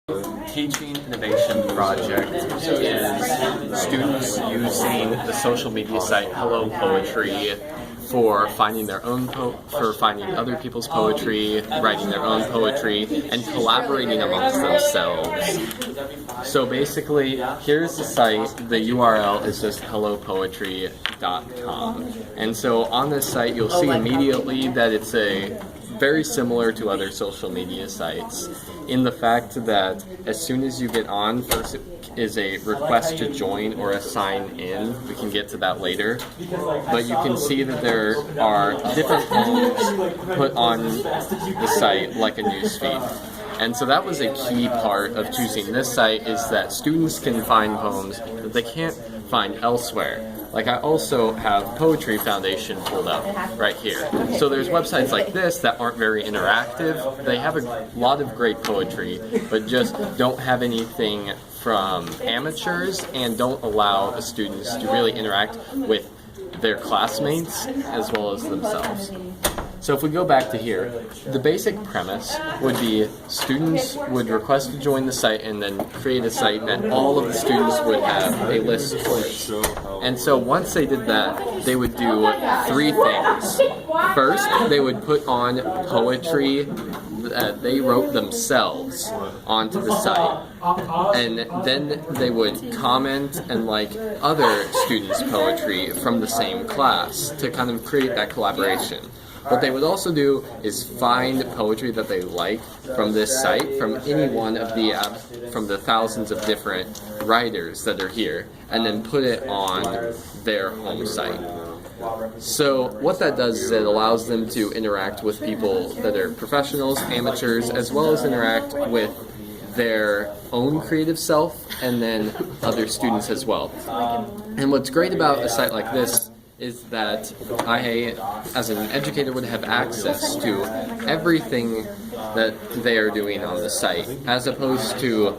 Teaching Innovation Project is students using the social media site Hello Poetry for finding their own finding other people's poetry, writing their own poetry, and collaborating amongst themselves. So basically, here's the site. The URL is just hellopoetry.com. And so on this site, you'll see immediately that it's very similar to other social media sites in the fact that as soon as you get on, first is a request to join or a sign in. We can get to that later. But you can see that there are different poems put on the site like a newsfeed. And so that was a key part of choosing this site, is that students can find poems that they can't find elsewhere. Like I also have Poetry Foundation pulled up right here. So there's websites like this that aren't very interactive. They have a lot of great poetry, but just don't have anything from amateurs and don't allow the students to really interact with their classmates as well as themselves. So if we go back to here, the basic premise would be students would request to join the site and then create a site that all of the students would have a list for it. And so once they did that, they would do three things. First, they would put on poetry that they wrote themselves onto the site. And then they would comment and like other students' poetry from the same class to kind of create that collaboration. What they would also do is find poetry that they like from this site, from any one of from the thousands of different writers that are here, and then put it on their home site. So what that does is it allows them to interact with people that are professionals, amateurs, as well as interact with their own creative self and then other students as well. And what's great about a site like this is that I, as an educator, would have access to everything that they are doing on the site, as opposed to,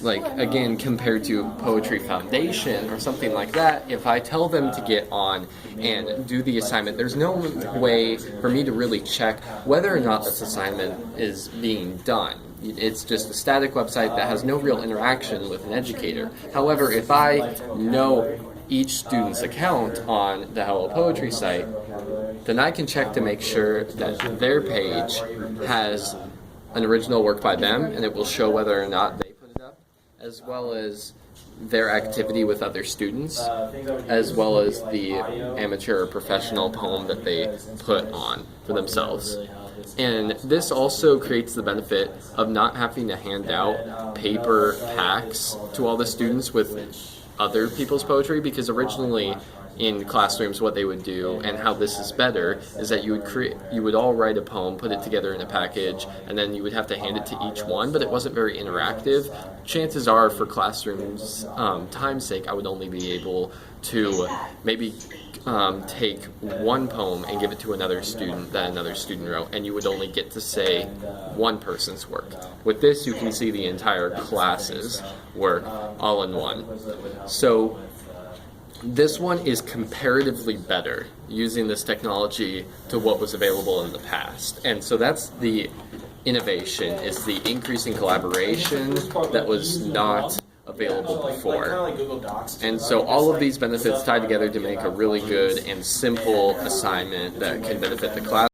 like, again, compared to Poetry Foundation or something like that. If I tell them to get on and do the assignment, there's no way for me to really check whether or not this assignment is being done. It's just a static website that has no real interaction with an educator. However, if I know each student's account on the Hello Poetry site, then I can check to make sure that their page has an original work by them, and it will show whether or not they put it up, as well as their activity with other students, as well as the amateur or professional poem that they put on for themselves. And this also creates the benefit of not having to hand out paper packs to all the students with other people's poetry, because originally in classrooms what they would do, and how this is better, is that you would all write a poem, put it together in a package, and then you would have to hand it to each one, but it wasn't very interactive. Chances are, for classrooms time's sake, I would only be able to maybe take one poem and give it to another student that another student wrote, and you would only get to say one person's work. With this, you can see the entire class's work all in one. So this one is comparatively better using this technology to what was available in the past. And so that's the innovation, is the increasing collaboration that was not available before. And so all of these benefits tie together to make a really good and simple assignment that can benefit the class.